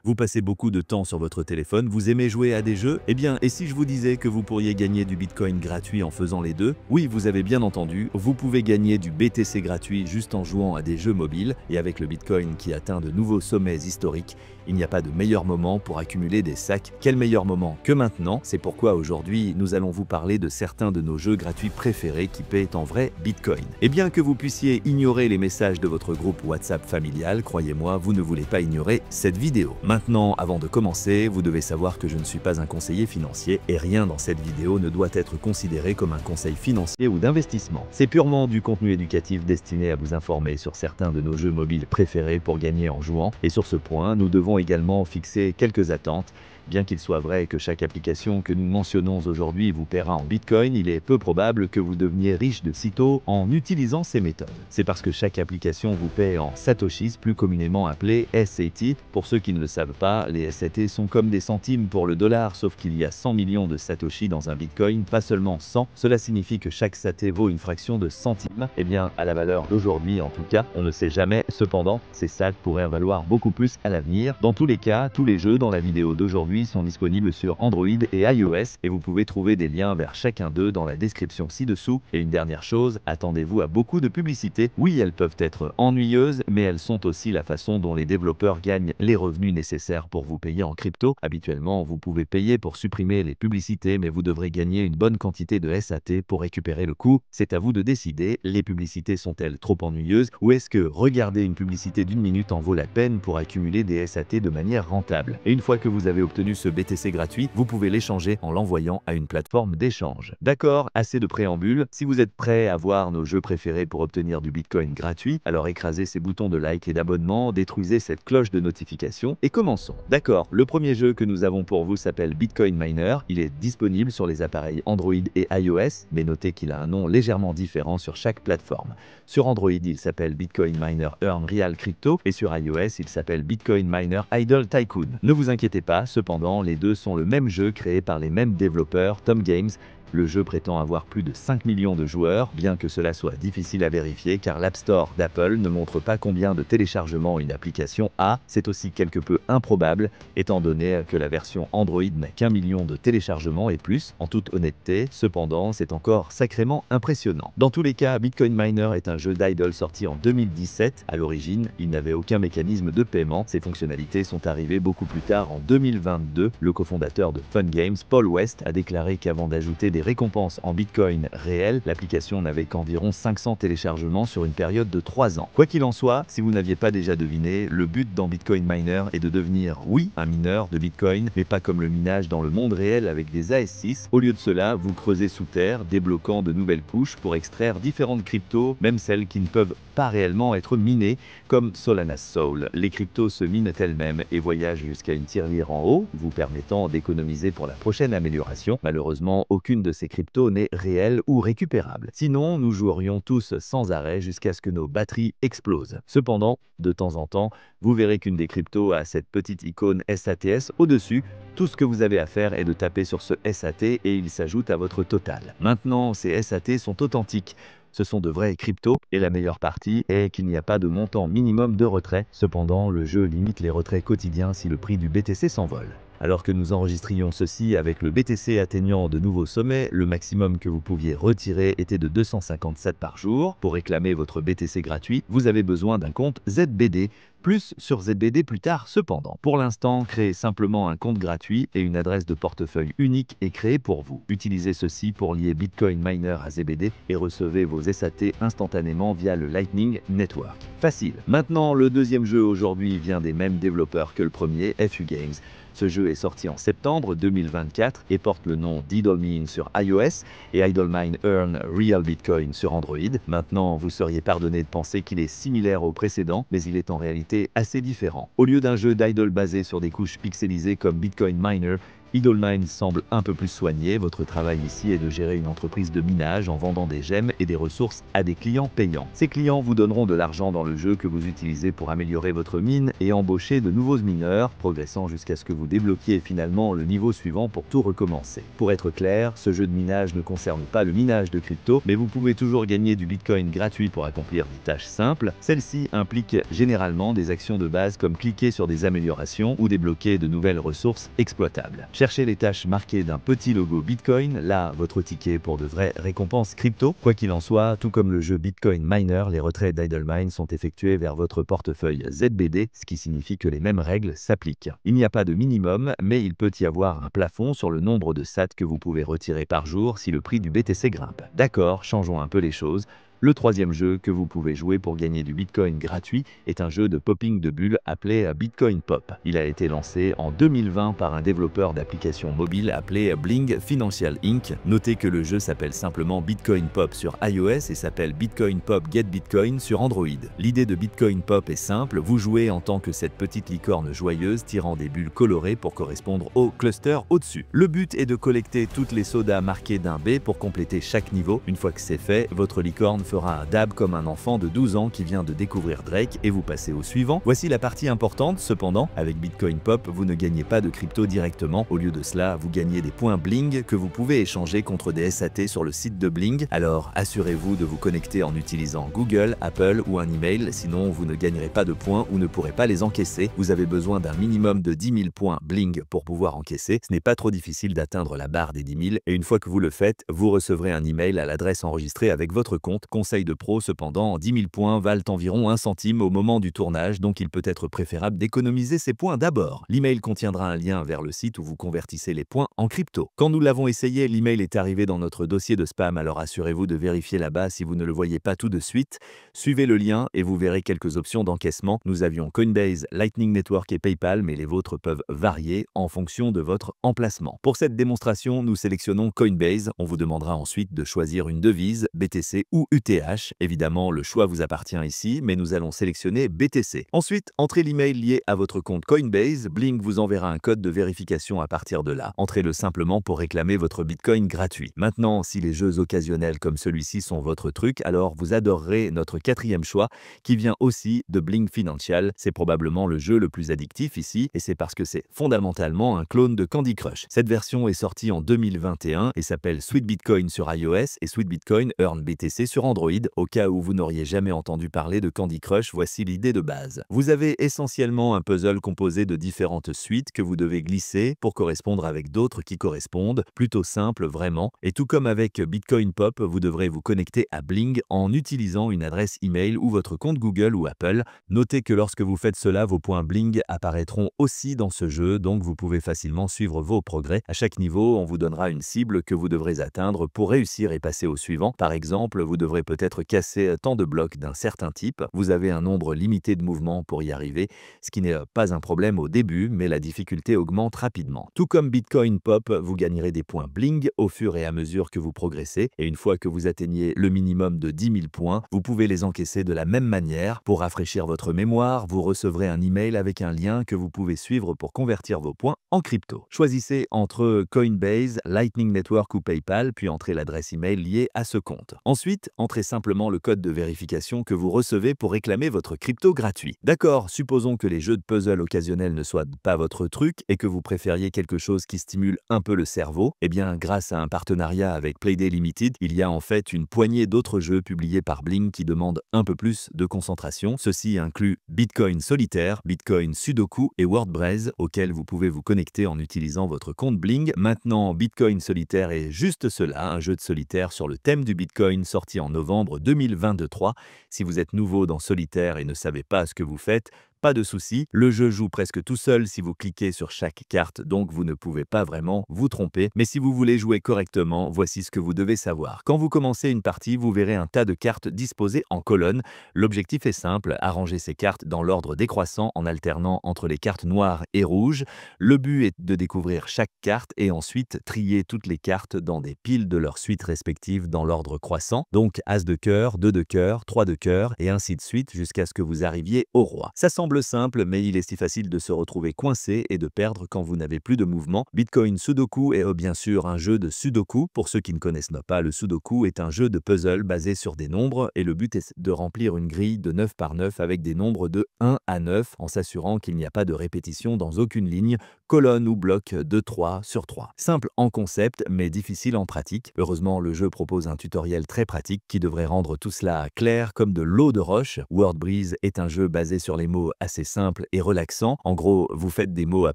Vous passez beaucoup de temps sur votre téléphone, vous aimez jouer à des jeux? Eh bien, et si je vous disais que vous pourriez gagner du Bitcoin gratuit en faisant les deux? Oui, vous avez bien entendu, vous pouvez gagner du BTC gratuit juste en jouant à des jeux mobiles, et avec le Bitcoin qui atteint de nouveaux sommets historiques, il n'y a pas de meilleur moment pour accumuler des sacs. Quel meilleur moment que maintenant? C'est pourquoi aujourd'hui, nous allons vous parler de certains de nos jeux gratuits préférés qui paient en vrai Bitcoin. Et bien que vous puissiez ignorer les messages de votre groupe WhatsApp familial, croyez-moi, vous ne voulez pas ignorer cette vidéo. Maintenant, avant de commencer, vous devez savoir que je ne suis pas un conseiller financier et rien dans cette vidéo ne doit être considéré comme un conseil financier ou d'investissement. C'est purement du contenu éducatif destiné à vous informer sur certains de nos jeux mobiles préférés pour gagner en jouant. Et sur ce point, nous devons également fixer quelques attentes. Bien qu'il soit vrai que chaque application que nous mentionnons aujourd'hui vous paiera en Bitcoin, il est peu probable que vous deveniez riche de sitôt en utilisant ces méthodes. C'est parce que chaque application vous paie en Satoshis, plus communément appelés SAT. Pour ceux qui ne le savent pas, les SAT sont comme des centimes pour le dollar, sauf qu'il y a 100 millions de Satoshi dans un Bitcoin, pas seulement 100. Cela signifie que chaque SAT vaut une fraction de centime. Eh bien, à la valeur d'aujourd'hui en tout cas, on ne sait jamais. Cependant, ces SAT pourraient valoir beaucoup plus à l'avenir. Dans tous les cas, tous les jeux dans la vidéo d'aujourd'hui sont disponibles sur Android et iOS et vous pouvez trouver des liens vers chacun d'eux dans la description ci-dessous. Et une dernière chose, attendez-vous à beaucoup de publicités. Oui, elles peuvent être ennuyeuses, mais elles sont aussi la façon dont les développeurs gagnent les revenus nécessaires pour vous payer en crypto. Habituellement, vous pouvez payer pour supprimer les publicités, mais vous devrez gagner une bonne quantité de SAT pour récupérer le coût. C'est à vous de décider. Les publicités sont-elles trop ennuyeuses ou est-ce que regarder une publicité d'une minute en vaut la peine pour accumuler des SAT de manière rentable? Et une fois que vous avez obtenu ce BTC gratuit, vous pouvez l'échanger en l'envoyant à une plateforme d'échange. D'accord, assez de préambule. Si vous êtes prêt à voir nos jeux préférés pour obtenir du Bitcoin gratuit, alors écrasez ces boutons de like et d'abonnement, détruisez cette cloche de notification et commençons. D'accord, le premier jeu que nous avons pour vous s'appelle Bitcoin Miner. Il est disponible sur les appareils Android et iOS, mais notez qu'il a un nom légèrement différent sur chaque plateforme. Sur Android, il s'appelle Bitcoin Miner Earn Real Crypto et sur iOS, il s'appelle Bitcoin Miner Idle Tycoon. Ne vous inquiétez pas, cependant, les deux sont le même jeu créé par les mêmes développeurs, Tom Games. Le jeu prétend avoir plus de 5 millions de joueurs, bien que cela soit difficile à vérifier car l'App Store d'Apple ne montre pas combien de téléchargements une application a. C'est aussi quelque peu improbable, étant donné que la version Android n'a qu'1 million de téléchargements et plus. En toute honnêteté, cependant, c'est encore sacrément impressionnant. Dans tous les cas, Bitcoin Miner est un jeu d'idle sorti en 2017. À l'origine, il n'avait aucun mécanisme de paiement. Ses fonctionnalités sont arrivées beaucoup plus tard en 2022. Le cofondateur de Fun Games, Paul West, a déclaré qu'avant d'ajouter des récompenses en Bitcoin réel, l'application n'avait qu'environ 500 téléchargements sur une période de 3 ans. Quoi qu'il en soit, si vous n'aviez pas déjà deviné, le but dans Bitcoin Miner est de devenir, oui, un mineur de Bitcoin, mais pas comme le minage dans le monde réel avec des AS6. Au lieu de cela, vous creusez sous terre, débloquant de nouvelles couches pour extraire différentes cryptos, même celles qui ne peuvent pas réellement être minées, comme Solana Soul. Les cryptos se minent elles-mêmes et voyagent jusqu'à une tirelire en haut, vous permettant d'économiser pour la prochaine amélioration. Malheureusement, aucune de ces cryptos n'est réelle ou récupérable. Sinon, nous jouerions tous sans arrêt jusqu'à ce que nos batteries explosent. Cependant, de temps en temps, vous verrez qu'une des cryptos a cette petite icône SATS au-dessus. Tout ce que vous avez à faire est de taper sur ce SAT et il s'ajoute à votre total. Maintenant, ces SAT sont authentiques. Ce sont de vrais cryptos et la meilleure partie est qu'il n'y a pas de montant minimum de retrait. Cependant, le jeu limite les retraits quotidiens si le prix du BTC s'envole. Alors que nous enregistrions ceci avec le BTC atteignant de nouveaux sommets, le maximum que vous pouviez retirer était de 257 par jour. Pour réclamer votre BTC gratuit, vous avez besoin d'un compte ZBD. Plus sur ZBD plus tard cependant. Pour l'instant, créez simplement un compte gratuit et une adresse de portefeuille unique est créée pour vous. Utilisez ceci pour lier Bitcoin Miner à ZBD et recevez vos SAT instantanément via le Lightning Network. Facile. Maintenant, le deuxième jeu aujourd'hui vient des mêmes développeurs que le premier, FU Games. Ce jeu est sorti en septembre 2024 et porte le nom d'IdleMine sur iOS et IdleMine Earn Real Bitcoin sur Android. Maintenant, vous seriez pardonné de penser qu'il est similaire au précédent, mais il est en réalité assez différent. Au lieu d'un jeu d'idle basé sur des couches pixelisées comme Bitcoin Miner, Idlemine semble un peu plus soigné, votre travail ici est de gérer une entreprise de minage en vendant des gemmes et des ressources à des clients payants. Ces clients vous donneront de l'argent dans le jeu que vous utilisez pour améliorer votre mine et embaucher de nouveaux mineurs, progressant jusqu'à ce que vous débloquiez finalement le niveau suivant pour tout recommencer. Pour être clair, ce jeu de minage ne concerne pas le minage de crypto, mais vous pouvez toujours gagner du Bitcoin gratuit pour accomplir des tâches simples. Celles-ci impliquent généralement des actions de base comme cliquer sur des améliorations ou débloquer de nouvelles ressources exploitables. Cherchez les tâches marquées d'un petit logo Bitcoin, là votre ticket pour de vraies récompenses crypto. Quoi qu'il en soit, tout comme le jeu Bitcoin Miner, les retraits d'Idlemine sont effectués vers votre portefeuille ZBD, ce qui signifie que les mêmes règles s'appliquent. Il n'y a pas de minimum, mais il peut y avoir un plafond sur le nombre de sats que vous pouvez retirer par jour si le prix du BTC grimpe. D'accord, changeons un peu les choses. Le troisième jeu que vous pouvez jouer pour gagner du Bitcoin gratuit est un jeu de popping de bulles appelé Bitcoin Pop. Il a été lancé en 2020 par un développeur d'applications mobiles appelé Bling Financial Inc. Notez que le jeu s'appelle simplement Bitcoin Pop sur iOS et s'appelle Bitcoin Pop Get Bitcoin sur Android. L'idée de Bitcoin Pop est simple, vous jouez en tant que cette petite licorne joyeuse tirant des bulles colorées pour correspondre au cluster au-dessus. Le but est de collecter toutes les sodas marquées d'un B pour compléter chaque niveau. Une fois que c'est fait, votre licorne fera un dab comme un enfant de 12 ans qui vient de découvrir Drake et vous passez au suivant. Voici la partie importante, cependant, avec Bitcoin Pop, vous ne gagnez pas de crypto directement. Au lieu de cela, vous gagnez des points Bling que vous pouvez échanger contre des SAT sur le site de Bling. Alors, assurez-vous de vous connecter en utilisant Google, Apple ou un email, sinon vous ne gagnerez pas de points ou ne pourrez pas les encaisser. Vous avez besoin d'un minimum de 10 000 points Bling pour pouvoir encaisser. Ce n'est pas trop difficile d'atteindre la barre des 10 000 et une fois que vous le faites, vous recevrez un email à l'adresse enregistrée avec votre compte. Conseil de pro cependant, 10 000 points valent environ 1 centime au moment du tournage, donc il peut être préférable d'économiser ces points d'abord. L'email contiendra un lien vers le site où vous convertissez les points en crypto. Quand nous l'avons essayé, l'email est arrivé dans notre dossier de spam, alors assurez-vous de vérifier là-bas si vous ne le voyez pas tout de suite. Suivez le lien et vous verrez quelques options d'encaissement. Nous avions Coinbase, Lightning Network et PayPal, mais les vôtres peuvent varier en fonction de votre emplacement. Pour cette démonstration, nous sélectionnons Coinbase. On vous demandera ensuite de choisir une devise, BTC ou UTH. Évidemment, le choix vous appartient ici, mais nous allons sélectionner BTC. Ensuite, entrez l'email lié à votre compte Coinbase. Bling vous enverra un code de vérification à partir de là. Entrez-le simplement pour réclamer votre Bitcoin gratuit. Maintenant, si les jeux occasionnels comme celui-ci sont votre truc, alors vous adorerez notre quatrième choix qui vient aussi de Bling Financial. C'est probablement le jeu le plus addictif ici et c'est parce que c'est fondamentalement un clone de Candy Crush. Cette version est sortie en 2021 et s'appelle Sweet Bitcoin sur iOS et Sweet Bitcoin Earn BTC sur Android. Au cas où vous n'auriez jamais entendu parler de Candy Crush, voici l'idée de base. Vous avez essentiellement un puzzle composé de différentes suites que vous devez glisser pour correspondre avec d'autres qui correspondent, plutôt simple vraiment. Et tout comme avec Bitcoin Pop, vous devrez vous connecter à Bling en utilisant une adresse email ou votre compte Google ou Apple. Notez que lorsque vous faites cela, vos points Bling apparaîtront aussi dans ce jeu, donc vous pouvez facilement suivre vos progrès. À chaque niveau, on vous donnera une cible que vous devrez atteindre pour réussir et passer au suivant. Par exemple, vous devrez peut-être casser tant de blocs d'un certain type. Vous avez un nombre limité de mouvements pour y arriver, ce qui n'est pas un problème au début, mais la difficulté augmente rapidement. Tout comme Bitcoin Pop, vous gagnerez des points Bling au fur et à mesure que vous progressez, et une fois que vous atteignez le minimum de 10 000 points, vous pouvez les encaisser de la même manière. Pour rafraîchir votre mémoire, vous recevrez un email avec un lien que vous pouvez suivre pour convertir vos points en crypto. Choisissez entre Coinbase, Lightning Network ou PayPal, puis entrez l'adresse email liée à ce compte. Ensuite, entrez simplement le code de vérification que vous recevez pour réclamer votre crypto gratuit. D'accord, supposons que les jeux de puzzle occasionnels ne soient pas votre truc et que vous préfériez quelque chose qui stimule un peu le cerveau. Eh bien, grâce à un partenariat avec Playday Limited, il y a en fait une poignée d'autres jeux publiés par Bling qui demandent un peu plus de concentration. Ceci inclut Bitcoin Solitaire, Bitcoin Sudoku et WordBraze, auxquels vous pouvez vous connecter en utilisant votre compte Bling. Maintenant, Bitcoin Solitaire est juste cela, un jeu de solitaire sur le thème du Bitcoin sorti en novembre 2023. Si vous êtes nouveau dans Solitaire et ne savez pas ce que vous faites, pas de souci, le jeu joue presque tout seul si vous cliquez sur chaque carte, donc vous ne pouvez pas vraiment vous tromper. Mais si vous voulez jouer correctement, voici ce que vous devez savoir. Quand vous commencez une partie, vous verrez un tas de cartes disposées en colonnes. L'objectif est simple, arranger ces cartes dans l'ordre décroissant en alternant entre les cartes noires et rouges. Le but est de découvrir chaque carte et ensuite trier toutes les cartes dans des piles de leur suite respective dans l'ordre croissant. Donc As de cœur, 2 de cœur, 3 de cœur et ainsi de suite jusqu'à ce que vous arriviez au roi. Ça semble semble simple, mais il est si facile de se retrouver coincé et de perdre quand vous n'avez plus de mouvement. Bitcoin Sudoku est bien sûr un jeu de sudoku. Pour ceux qui ne connaissent pas, le sudoku est un jeu de puzzle basé sur des nombres et le but est de remplir une grille de 9 par 9 avec des nombres de 1 à 9 en s'assurant qu'il n'y a pas de répétition dans aucune ligne, colonne ou bloc de 3 sur 3. Simple en concept, mais difficile en pratique. Heureusement, le jeu propose un tutoriel très pratique qui devrait rendre tout cela clair comme de l'eau de roche. WordBreeze est un jeu basé sur les mots assez simple et relaxant. En gros, vous faites des mots à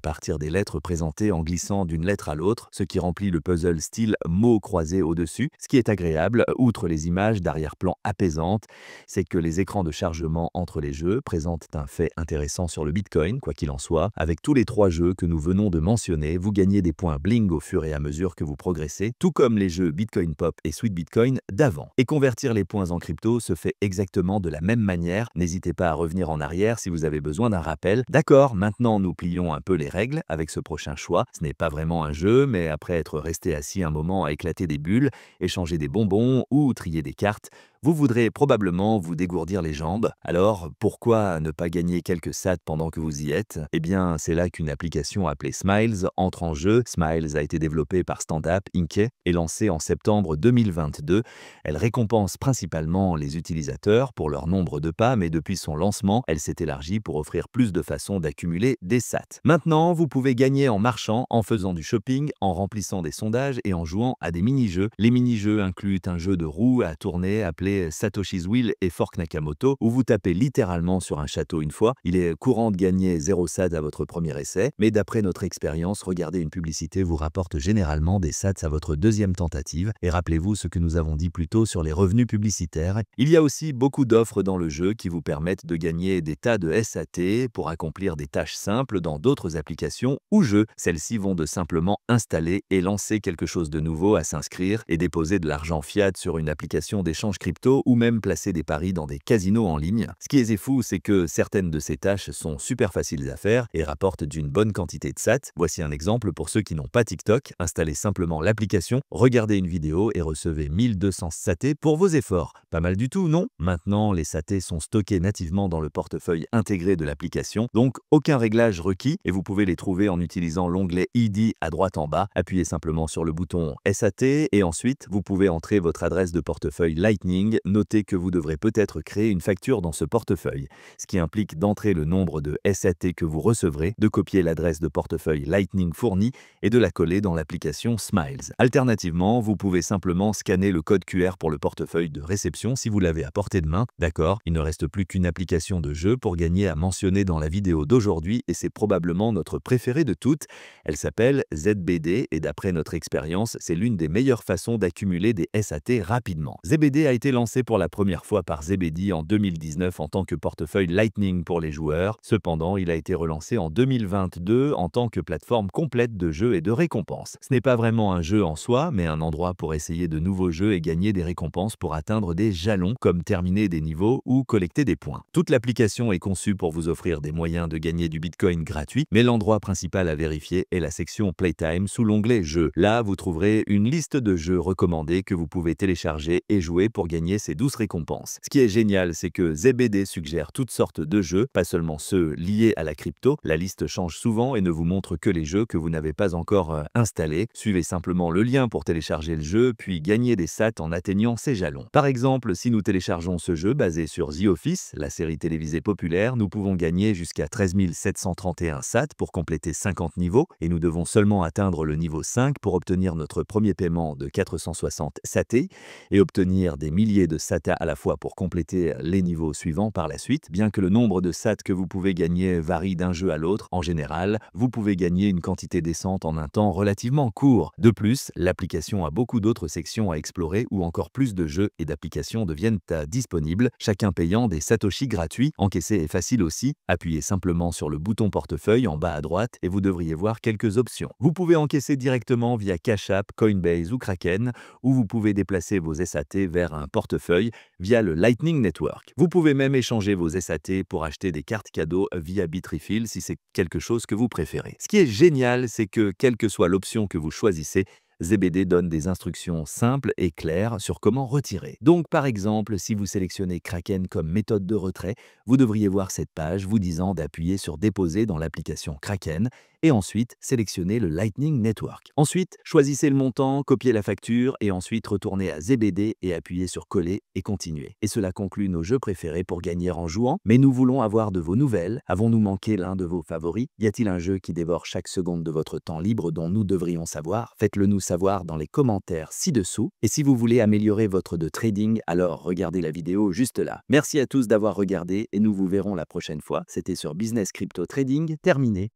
partir des lettres présentées en glissant d'une lettre à l'autre, ce qui remplit le puzzle style mots croisés au-dessus. Ce qui est agréable, outre les images d'arrière-plan apaisantes, c'est que les écrans de chargement entre les jeux présentent un fait intéressant sur le Bitcoin, quoi qu'il en soit. Avec tous les 3 jeux que nous venons de mentionner, vous gagnez des points bling au fur et à mesure que vous progressez, tout comme les jeux Bitcoin Pop et Sweet Bitcoin d'avant. Et convertir les points en crypto se fait exactement de la même manière. N'hésitez pas à revenir en arrière si vous avez besoin d'un rappel. D'accord, maintenant nous plions un peu les règles avec ce prochain choix. Ce n'est pas vraiment un jeu, mais après être resté assis un moment à éclater des bulles, échanger des bonbons ou trier des cartes, vous voudrez probablement vous dégourdir les jambes. Alors, pourquoi ne pas gagner quelques sats pendant que vous y êtes? Eh bien, c'est là qu'une application appelée Smiles entre en jeu. Smiles a été développée par StandUp Inc. et lancée en septembre 2022. Elle récompense principalement les utilisateurs pour leur nombre de pas, mais depuis son lancement, elle s'est élargie pour offrir plus de façons d'accumuler des sats. Maintenant, vous pouvez gagner en marchant, en faisant du shopping, en remplissant des sondages et en jouant à des mini-jeux. Les mini-jeux incluent un jeu de roues à tourner appelé Satoshi's Wheel et Fork Nakamoto, où vous tapez littéralement sur un château une fois. Il est courant de gagner 0 sats à votre premier essai, mais d'après notre expérience, regarder une publicité vous rapporte généralement des sats à votre deuxième tentative. Et rappelez-vous ce que nous avons dit plus tôt sur les revenus publicitaires. Il y a aussi beaucoup d'offres dans le jeu qui vous permettent de gagner des tas de SAT pour accomplir des tâches simples dans d'autres applications ou jeux. Celles-ci vont de simplement installer et lancer quelque chose de nouveau à s'inscrire et déposer de l'argent fiat sur une application d'échange crypto ou même placer des paris dans des casinos en ligne. Ce qui est fou, c'est que certaines de ces tâches sont super faciles à faire et rapportent d'une bonne quantité de sats. Voici un exemple pour ceux qui n'ont pas TikTok. Installez simplement l'application, regardez une vidéo et recevez 1200 satés pour vos efforts. Pas mal du tout, non? Maintenant, les satés sont stockés nativement dans le portefeuille intégré de l'application, donc aucun réglage requis et vous pouvez les trouver en utilisant l'onglet ID à droite en bas. Appuyez simplement sur le bouton SAT et ensuite, vous pouvez entrer votre adresse de portefeuille Lightning. Notez que vous devrez peut-être créer une facture dans ce portefeuille, ce qui implique d'entrer le nombre de SAT que vous recevrez, de copier l'adresse de portefeuille Lightning fournie et de la coller dans l'application Smiles. Alternativement, vous pouvez simplement scanner le code QR pour le portefeuille de réception si vous l'avez à portée de main. D'accord, il ne reste plus qu'une application de jeu pour gagner à mentionner dans la vidéo d'aujourd'hui et c'est probablement notre préférée de toutes. Elle s'appelle ZBD et d'après notre expérience, c'est l'une des meilleures façons d'accumuler des SAT rapidement. ZBD a été lancé pour la première fois par Zebedee en 2019 en tant que portefeuille Lightning pour les joueurs. Cependant, il a été relancé en 2022 en tant que plateforme complète de jeux et de récompenses. Ce n'est pas vraiment un jeu en soi, mais un endroit pour essayer de nouveaux jeux et gagner des récompenses pour atteindre des jalons, comme terminer des niveaux ou collecter des points. Toute l'application est conçue pour vous offrir des moyens de gagner du Bitcoin gratuit, mais l'endroit principal à vérifier est la section Playtime sous l'onglet Jeux. Là, vous trouverez une liste de jeux recommandés que vous pouvez télécharger et jouer pour gagner ces 12 récompenses. Ce qui est génial, c'est que ZBD suggère toutes sortes de jeux, pas seulement ceux liés à la crypto. La liste change souvent et ne vous montre que les jeux que vous n'avez pas encore installés. Suivez simplement le lien pour télécharger le jeu, puis gagner des sats en atteignant ces jalons. Par exemple, si nous téléchargeons ce jeu basé sur The Office, la série télévisée populaire, nous pouvons gagner jusqu'à 13 731 sats pour compléter 50 niveaux et nous devons seulement atteindre le niveau 5 pour obtenir notre premier paiement de 460 satés et obtenir des milliers de sats à la fois pour compléter les niveaux suivants par la suite. Bien que le nombre de sats que vous pouvez gagner varie d'un jeu à l'autre, en général, vous pouvez gagner une quantité décente en un temps relativement court. De plus, l'application a beaucoup d'autres sections à explorer où encore plus de jeux et d'applications deviennent disponibles, chacun payant des satoshis gratuits. Encaisser est facile aussi, appuyez simplement sur le bouton portefeuille en bas à droite et vous devriez voir quelques options. Vous pouvez encaisser directement via Cash App, Coinbase ou Kraken, ou vous pouvez déplacer vos SAT vers un portefeuille via le Lightning Network. Vous pouvez même échanger vos SAT pour acheter des cartes cadeaux via Bitrefill si c'est quelque chose que vous préférez. Ce qui est génial, c'est que quelle que soit l'option que vous choisissez, ZBD donne des instructions simples et claires sur comment retirer. Donc par exemple, si vous sélectionnez Kraken comme méthode de retrait, vous devriez voir cette page vous disant d'appuyer sur Déposer dans l'application Kraken et ensuite sélectionner le Lightning Network. Ensuite, choisissez le montant, copiez la facture et ensuite retournez à ZBD et appuyez sur Coller et Continuer. Et cela conclut nos jeux préférés pour gagner en jouant, mais nous voulons avoir de vos nouvelles. Avons-nous manqué l'un de vos favoris? Y a-t-il un jeu qui dévore chaque seconde de votre temps libre dont nous devrions savoir? Faites-le nous savoir dans les commentaires ci-dessous. Et si vous voulez améliorer votre de trading, alors regardez la vidéo juste là. Merci à tous d'avoir regardé et nous vous verrons la prochaine fois. C'était sur Business Crypto Trading, terminé.